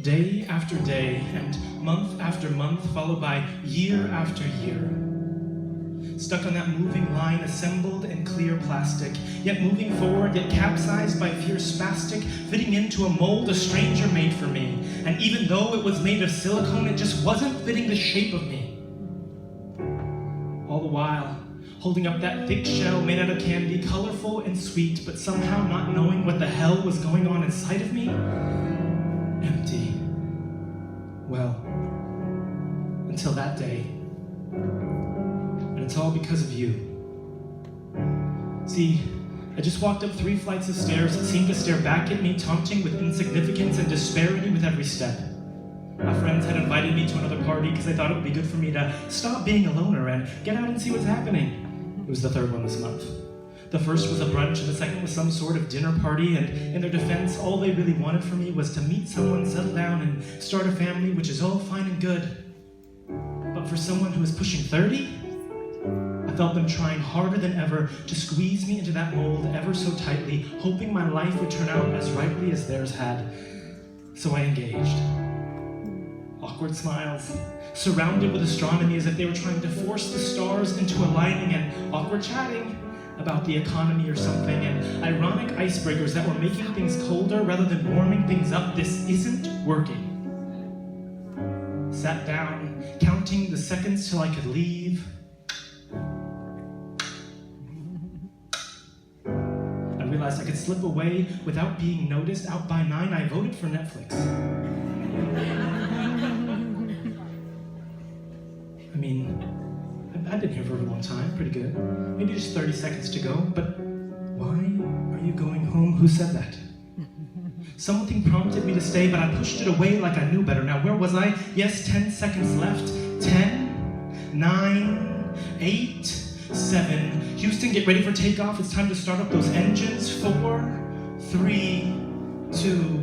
Day after day and month after month, followed by year after year. Stuck on that moving line, assembled in clear plastic, yet moving forward, yet capsized by fear spastic, fitting into a mold a stranger made for me. And even though it was made of silicone, it just wasn't fitting the shape of me. All the while, holding up that thick shell made out of candy, colorful and sweet, but somehow not knowing what the hell was going on inside of me. Empty. Well, until that day. And it's all because of you. See, I just walked up 3 flights of stairs that seemed to stare back at me, taunting with insignificance and disparity with every step. My friends had invited me to another party because they thought it would be good for me to stop being a loner and get out and see what's happening. It was the 3rd one this month. The first was a brunch, and the second was some sort of dinner party, and in their defense, all they really wanted from me was to meet someone, settle down, and start a family, which is all fine and good. But for someone who was pushing 30, I felt them trying harder than ever to squeeze me into that mold ever so tightly, hoping my life would turn out as rightly as theirs had. So I engaged. Awkward smiles, surrounded with astronomy as if they were trying to force the stars into aligning, and awkward chatting about the economy or something, and ironic icebreakers that were making things colder rather than warming things up. This isn't working. Sat down, counting the seconds till I could leave. I realized I could slip away without being noticed. Out by 9, I voted for Netflix. I mean, I've been here for a long time, pretty good. Maybe just 30 seconds to go, but why are you going home? Who said that? Something prompted me to stay, but I pushed it away like I knew better. Now, where was I? Yes, 10 seconds left. 10, 9, 8, 7. Houston, get ready for takeoff. It's time to start up those engines. 4, 3, 2.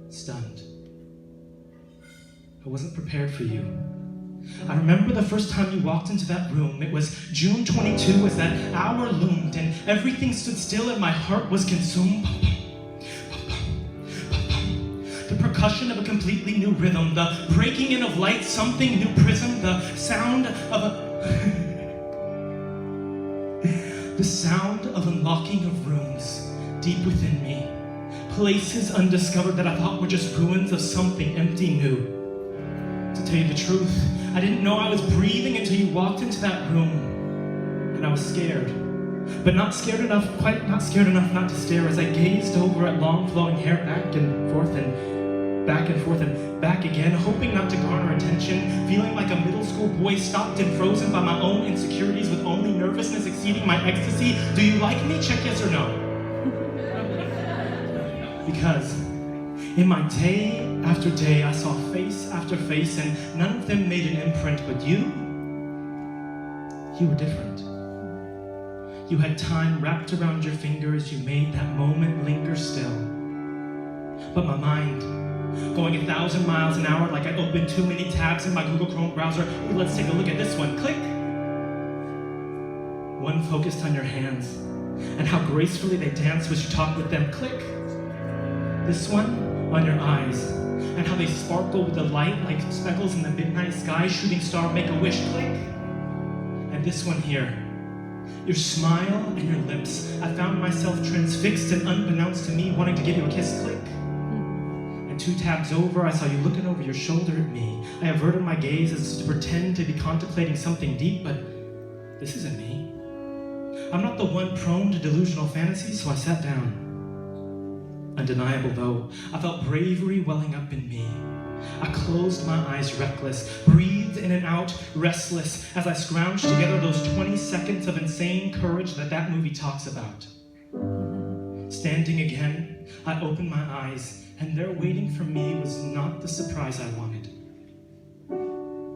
Stunned. I wasn't prepared for you. I remember the first time you walked into that room. It was June 22 as that hour loomed and everything stood still and my heart was consumed. The percussion of a completely new rhythm, the breaking in of light, something new prism, the sound of the sound of unlocking of rooms deep within me. Places undiscovered that I thought were just ruins of something empty new. To tell you the truth, I didn't know I was breathing until you walked into that room. And I was scared. But not scared enough, quite not scared enough not to stare as I gazed over at long flowing hair back and forth and back and forth and back again, hoping not to garner attention, feeling like a middle school boy stopped and frozen by my own insecurities with only nervousness exceeding my ecstasy. Do you like me? Check yes or no. Because in my day after day, I saw face after face, and none of them made an imprint, but you were different. You had time wrapped around your fingers, you made that moment linger still. But my mind, going 1,000 miles an hour like I opened too many tabs in my Google Chrome browser. Ooh, let's take a look at this one, click. One focused on your hands, and how gracefully they dance as you talk with them, click. This one, on your eyes, and how they sparkle with the light like speckles in the midnight sky, shooting star, make a wish, click. And this one here, your smile and your lips. I found myself transfixed and unbeknownst to me, wanting to give you a kiss, click. And 2 tabs over, I saw you looking over your shoulder at me. I averted my gaze as to pretend to be contemplating something deep, but this isn't me. I'm not the one prone to delusional fantasies, so I sat down. Undeniable though, I felt bravery welling up in me. I closed my eyes reckless, breathed in and out, restless, as I scrounged together those 20 seconds of insane courage that movie talks about. Standing again, I opened my eyes, and there waiting for me was not the surprise I wanted.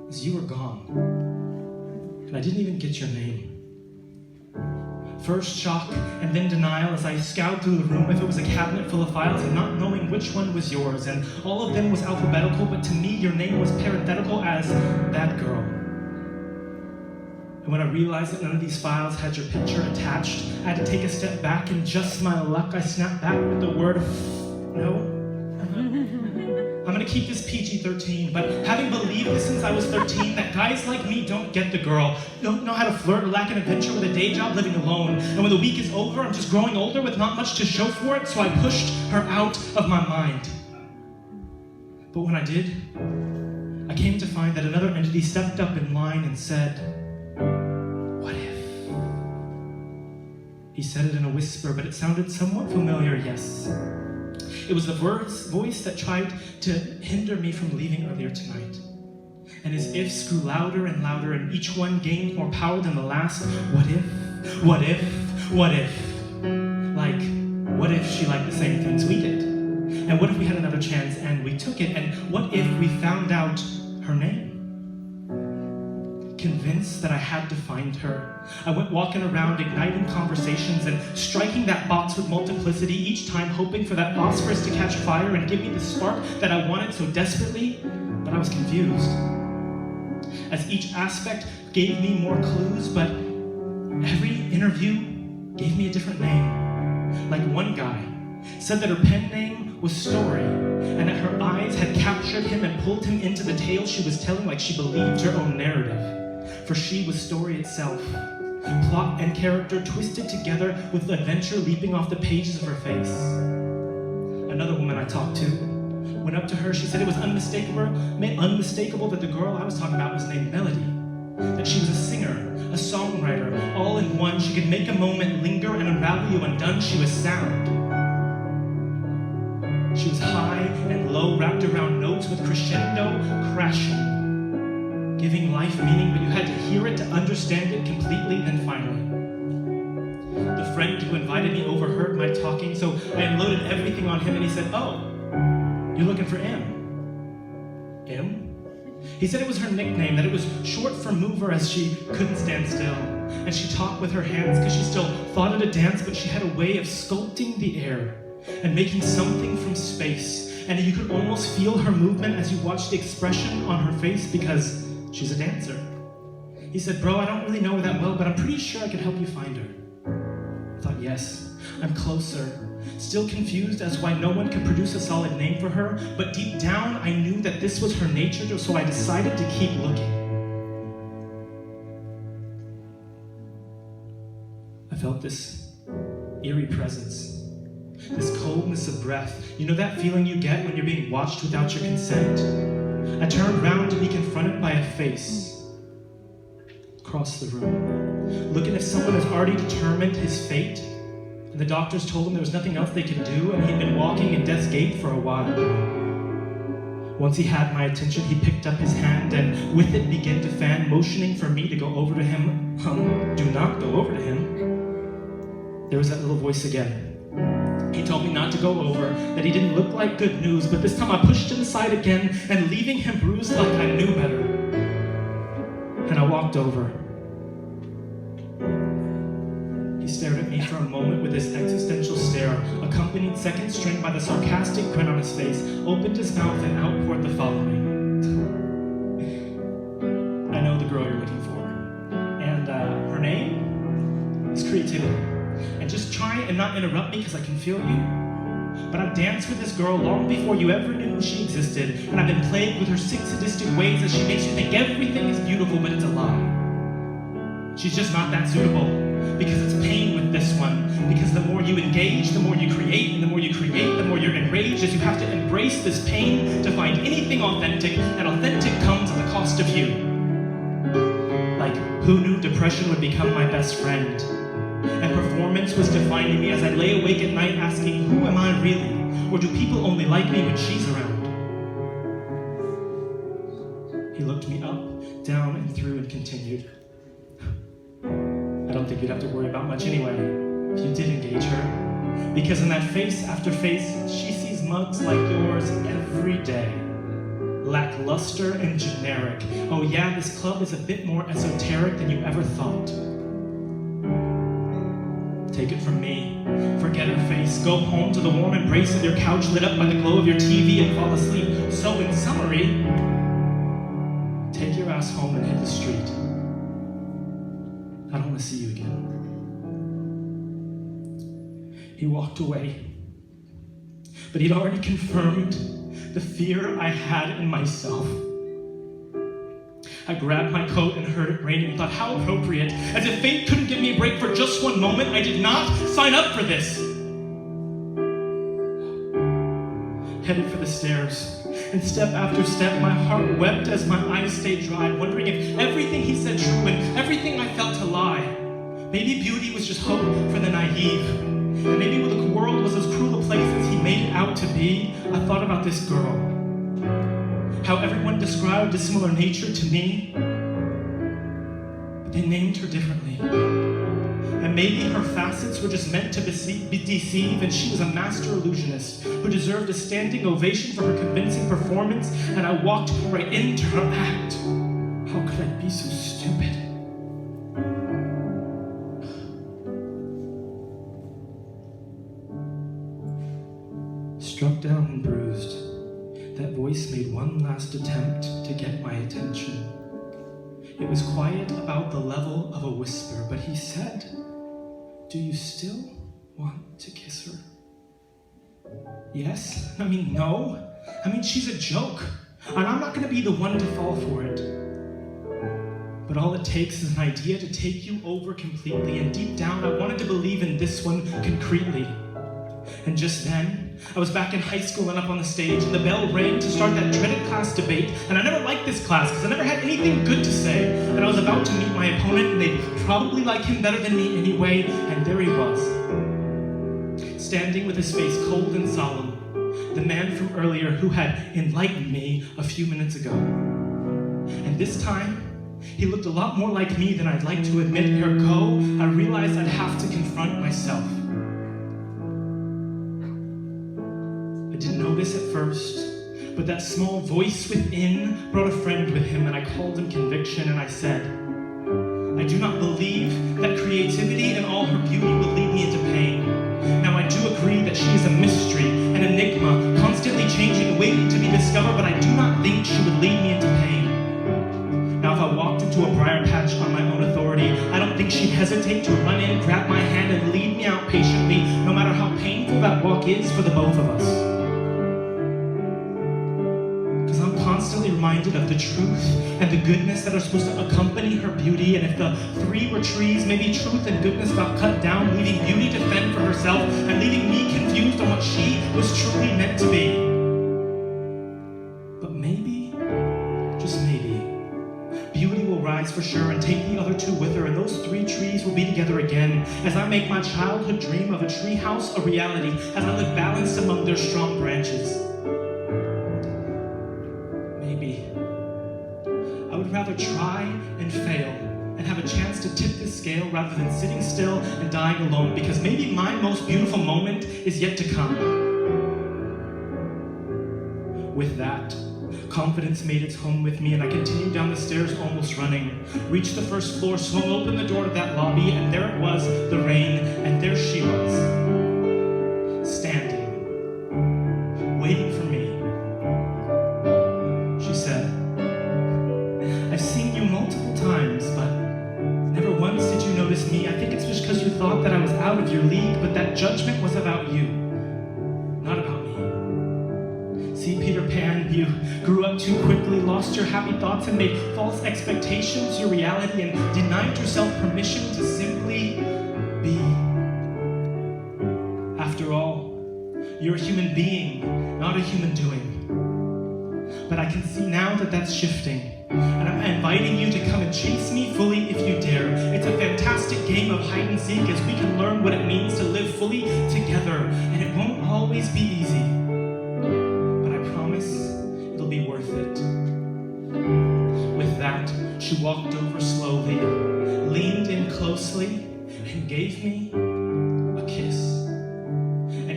As you were gone, and I didn't even get your name. First shock, and then denial as I scoured through the room if it was a cabinet full of files and not knowing which one was yours, and all of them was alphabetical, but to me your name was parenthetical as that girl. And when I realized that none of these files had your picture attached, I had to take a step back, and just my luck, I snapped back with the word No? I'm gonna keep this PG-13, but having believed this since I was 13, that guys like me don't get the girl, don't know how to flirt or lack an adventure with a day job living alone, and when the week is over, I'm just growing older with not much to show for it, so I pushed her out of my mind. But when I did, I came to find that another entity stepped up in line and said, "What if?" He said it in a whisper, but it sounded somewhat familiar, yes. It was the voice that tried to hinder me from leaving earlier tonight. And his ifs grew louder and louder, and each one gained more power than the last. What if? What if? What if? Like, what if she liked the same things we did? And what if we had another chance and we took it? And what if we found out her name? Convinced that I had to find her, I went walking around igniting conversations and striking that box with multiplicity, each time hoping for that phosphorus to catch fire and give me the spark that I wanted so desperately, but I was confused. As each aspect gave me more clues, but every interview gave me a different name. Like one guy said that her pen name was Story, and that her eyes had captured him and pulled him into the tale she was telling like she believed her own narrative. For she was story itself, plot and character twisted together with adventure leaping off the pages of her face. Another woman I talked to went up to her. She said it was unmistakable that the girl I was talking about was named Melody, that she was a singer, a songwriter, all in one. She could make a moment linger and unravel you undone. She was sound. She was high and low, wrapped around notes with crescendo crashing, giving life meaning, but you had to hear it to understand it completely. Then finally, the friend who invited me overheard my talking, so I unloaded everything on him, and he said, "Oh, you're looking for M." M? He said it was her nickname, that it was short for mover, as she couldn't stand still. And she talked with her hands because she still thought it a dance, but she had a way of sculpting the air and making something from space. And you could almost feel her movement as you watched the expression on her face because she's a dancer. He said, "Bro, I don't really know her that well, but I'm pretty sure I could help you find her." I thought, yes, I'm closer. Still confused as why no one could produce a solid name for her, but deep down I knew that this was her nature, so I decided to keep looking. I felt this eerie presence, this coldness of breath. You know that feeling you get when you're being watched without your consent? I turned round to be confronted by a face across the room, looking as someone has already determined his fate. And the doctors told him there was nothing else they could do, and he'd been walking in death's gate for a while. Once he had my attention, he picked up his hand and with it began to fan, motioning for me to go over to him. Do not go over to him. There was that little voice again. He told me not to go over, that he didn't look like good news, but this time I pushed him aside again and leaving him bruised like I knew better. And I walked over. He stared at me for a moment with his existential stare, accompanied second string by the sarcastic grin on his face, opened his mouth and outpoured the following. "I know the girl you're looking for, and her name is Creativity. And just try and not interrupt me because I can feel you. But I've danced with this girl long before you ever knew she existed, and I've been plagued with her sick sadistic ways as she makes you think everything is beautiful, but it's a lie. She's just not that suitable, because it's pain with this one, because the more you engage, the more you create, and the more you create, the more you're enraged, as you have to embrace this pain to find anything authentic, and authentic comes at the cost of you. Like, who knew depression would become my best friend? And performance was defining me as I lay awake at night asking, who am I really? Or do people only like me when she's around? He looked me up, down, and through and continued. I don't think you'd have to worry about much anyway if you did engage her. Because in that face after face, she sees mugs like yours every day. Lackluster and generic. Oh yeah, this club is a bit more esoteric than you ever thought. Take it from me, forget her face, go home to the warm embrace of your couch lit up by the glow of your TV and fall asleep. So in summary, take your ass home and hit the street. I don't want to see you again. He walked away. but he'd already confirmed the fear I had in myself. I grabbed my coat and heard it raining and thought, how appropriate. As if fate couldn't give me a break for just one moment, I did not sign up for this. Headed for the stairs, and step after step, my heart wept as my eyes stayed dry, wondering if everything he said true and everything I felt a lie. Maybe beauty was just hope for the naive. And maybe the world was as cruel a place as he made it out to be. I thought about this girl, how everyone described a similar nature to me, but they named her differently. And maybe her facets were just meant to deceive, and she was a master illusionist who deserved a standing ovation for her convincing performance, and I walked right into her act. How could I be so stupid? Struck down and bruised, that voice made one last attempt to get my attention. It was quiet about the level of a whisper, but he said, "Do you still want to kiss her?" Yes? No. She's a joke, and I'm not going to be the one to fall for it. But all it takes is an idea to take you over completely, and deep down, I wanted to believe in this one concretely. And just then, I was back in high school and up on the stage, and the bell rang to start that dreaded class debate, and I never liked this class because I never had anything good to say, and I was about to meet my opponent, and they'd probably like him better than me anyway, and there he was, standing with his face cold and solemn, the man from earlier who had enlightened me a few minutes ago. And this time, he looked a lot more like me than I'd like to admit. Ergo, I realized I'd have to confront myself. I didn't notice at first, but that small voice within brought a friend with him, and I called him conviction, and I said, I do not believe that creativity and all her beauty will lead me into pain. Now I do agree that she is a mystery, an enigma, constantly changing, waiting to be discovered, but I do not think she would lead me into pain. Now if I walked into a briar patch on my own authority, I don't think she'd hesitate to run in, grab my hand, and lead me out patiently, no matter how painful that walk is for the both of us. Constantly reminded of the truth and the goodness that are supposed to accompany her beauty, and if the three were trees, maybe truth and goodness got cut down, leaving beauty to fend for herself and leaving me confused on what she was truly meant to be. But maybe, just maybe, beauty will rise for sure and take the other two with her, and those three trees will be together again as I make my childhood dream of a treehouse a reality, as I live balanced among their strong branches. I would rather try and fail and have a chance to tip the scale rather than sitting still and dying alone, because maybe my most beautiful moment is yet to come. With that, confidence made its home with me, and I continued down the stairs almost running, reached the first floor, swung open the door to that lobby, and there it was, the rain, and there she was, standing, waiting for me. She said, I've seen you multiple times, but never once did you notice me. I think it's just because you thought that I was out of your league, but that judgment was about you, not about me. See, Peter Pan, you grew up too quickly, lost your happy thoughts, and made false expectations your reality, and denied yourself permission to simply be. After all, you're a human being, not a human doing. But I can see now that that's shifting, and I'm inviting you to come and chase me fully if you dare. It's a fantastic game of hide and seek as we can learn what it means to live fully together, and it won't always be easy, but I promise it'll be worth it. With that, she walked over slowly, leaned in closely, and gave me a kiss.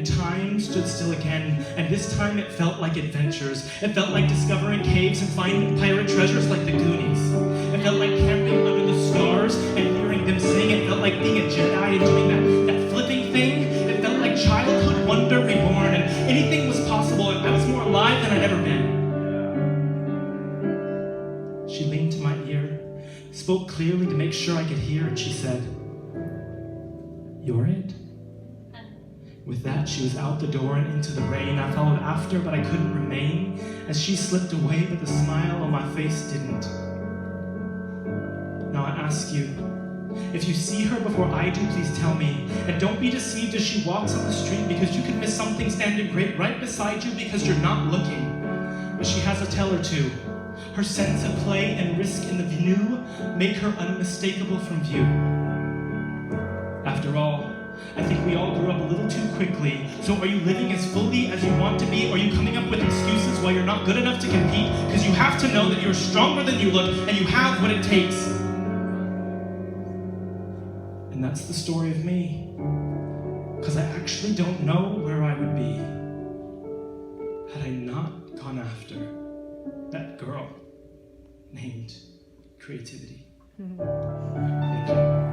Time stood still again, and this time it felt like adventures. It felt like discovering caves and finding pirate treasures like the Goonies. It felt like camping under the stars and hearing them sing. It felt like being a Jedi and doing that flipping thing. It felt like childhood wonder reborn, and anything was possible, and I was more alive than I'd ever been. She leaned to my ear, spoke clearly to make sure I could hear, and she said, "You're it? With that, she was out the door and into the rain. I followed after, but I couldn't remain. As she slipped away, but the smile on my face didn't. Now I ask you, if you see her before I do, please tell me. And don't be deceived as she walks on the street, because you could miss something standing great right beside you because you're not looking. But she has a tell or two. Her sense of play and risk in the new make her unmistakable from view. After all, I think we all grew up a little too quickly. So are you living as fully as you want to be? Or are you coming up with excuses why you're not good enough to compete? Because you have to know that you're stronger than you look and you have what it takes. And that's the story of me. Because I actually don't know where I would be had I not gone after that girl named creativity. Thank you.